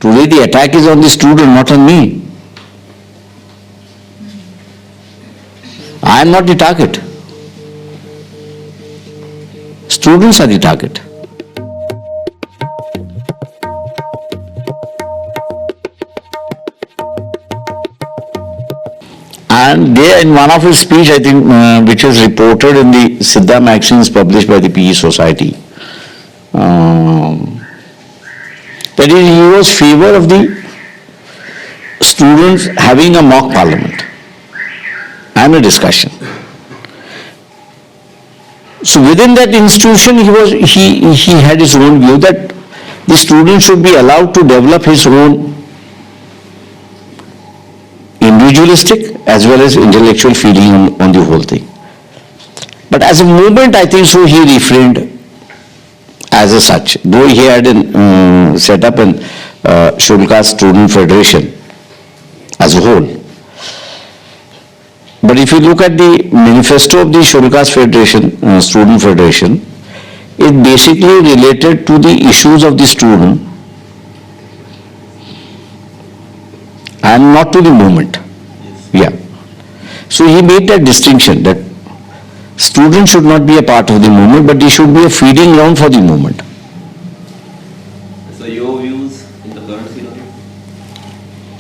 today the attack is on the student, not on me. I am not the target. Students are the target. And there in one of his speech, I think, which is reported in the Siddha magazines published by the PE Society, that he was favor of the students having a mock parliament and a discussion. So within that institution, he had his own view that the student should be allowed to develop his own individualistic as well as intellectual feeling on the whole thing. But as a movement, I think so he refrained as a such, though he had set up an Scheduled Caste Student Federation as a whole. But if you look at the manifesto of the Scheduled Caste Federation, Student Federation, it basically related to the issues of the student and not to the movement. Yeah. So he made that distinction that students should not be a part of the movement, but they should be a feeding ground for the movement. So your views in the current scenario?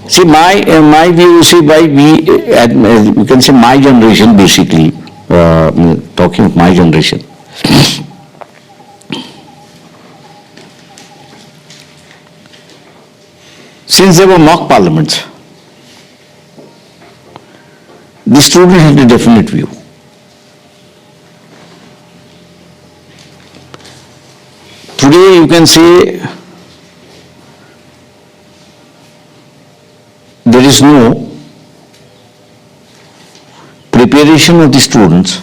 See, my view, you can say my generation basically, talking of my generation. Since there were mock parliaments, the student had a definite view. Today you can say there is no preparation of the students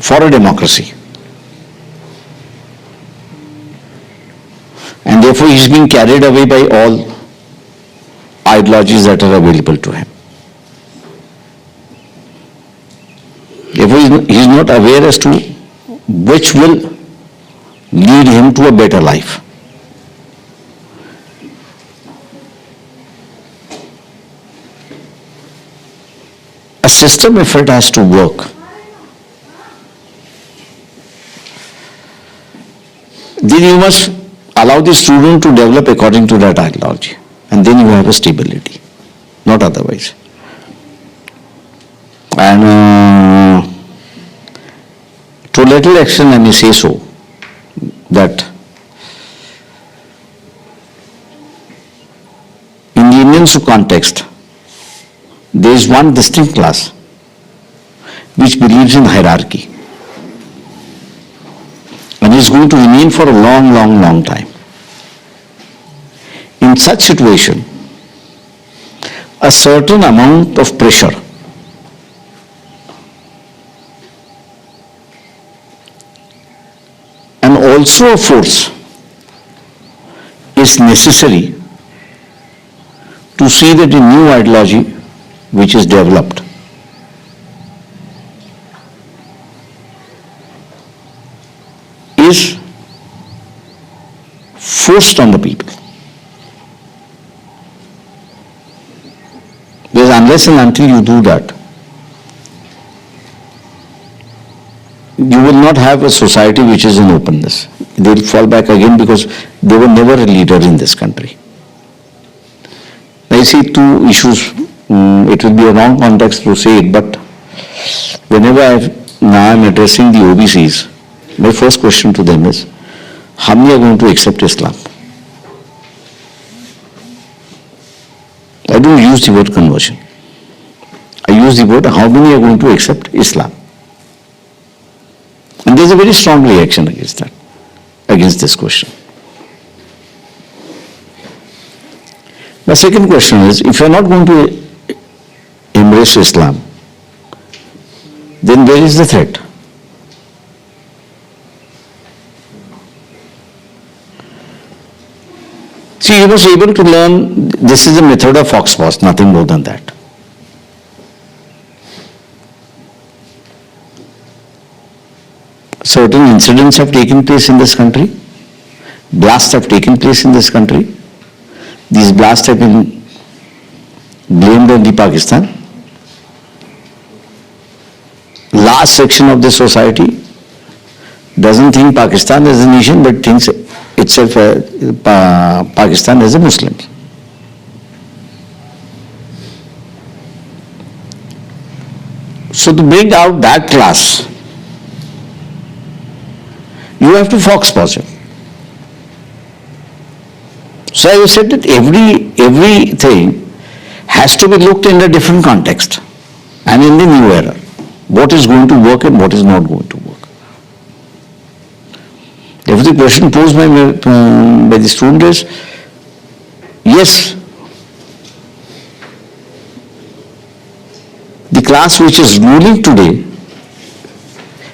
for a democracy. And therefore he is being carried away by all ideologies that are available to him. Therefore he is not aware as to which will lead him to a better life. A system effort has to work. Then you must allow the student to develop according to that ideology, and then you have a stability, not otherwise. And to a little extent I may say so, that in the Indian context, there is one distinct class which believes in hierarchy and is going to remain for a long, long, long time. In such situation, a certain amount of pressure and also a force is necessary to see that the new ideology which is developed is forced on the people. Because unless and until you do that, you will not have a society which is in openness. They will fall back again because they were never a leader in this country. I see two issues. It will be a wrong context to say it, but whenever now I'm addressing the OBCs, my first question to them is, how many are going to accept Islam? I don't use the word conversion. I use the word, how many are going to accept Islam? And there's a very strong reaction against that, against this question. The second question is, if you're not going to embrace Islam, then where is the threat? See, he was able to learn, this is a method of Foxpos, nothing more than that. Certain incidents have taken place in this country, blasts have taken place in this country. These blasts have been blamed on the Pakistan. Large section of the society doesn't think Pakistan as a nation, but thinks itself Pakistan as a Muslim. So to bring out that class, you have to fox posit. So I said that everything has to be looked in a different context and in the new era. What is going to work and what is not going to work. If the question posed by the student is, yes, the class which is ruling today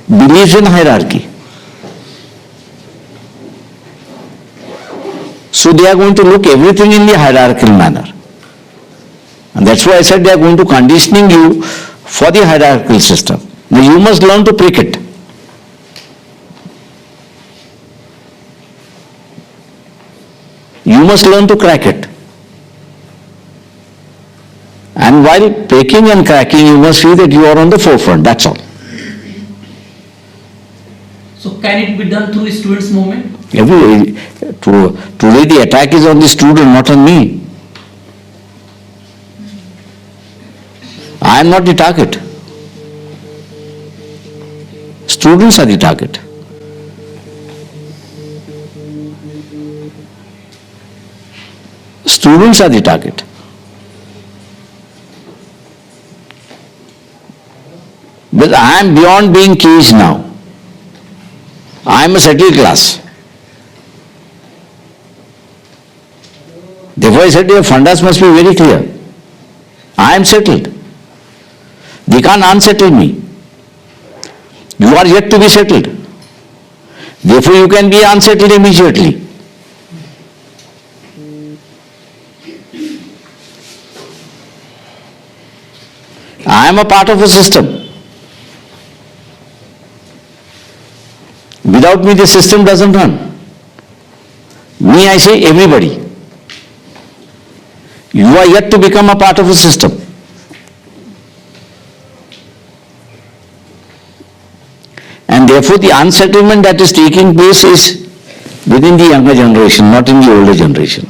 believes in hierarchy. So they are going to look everything in the hierarchical manner. And that's why I said they are going to conditioning you for the hierarchical system. Now you must learn to prick it. You must learn to crack it. And while pricking and cracking, you must feel that you are on the forefront, that's all. So can it be done through students' movement? Today the attack is on the student, not on me. I am not the target. Students are the target. Students are the target. But I am beyond being caged now. I am a settled class. Therefore I said your fundas must be very clear. I am settled. They can't unsettle me. You are yet to be settled. Therefore you can be unsettled immediately. I am a part of a system. Without me the system doesn't run. Me, I say everybody. You are yet to become a part of a system. And therefore the unsettlement that is taking place is within the younger generation, not in the older generation.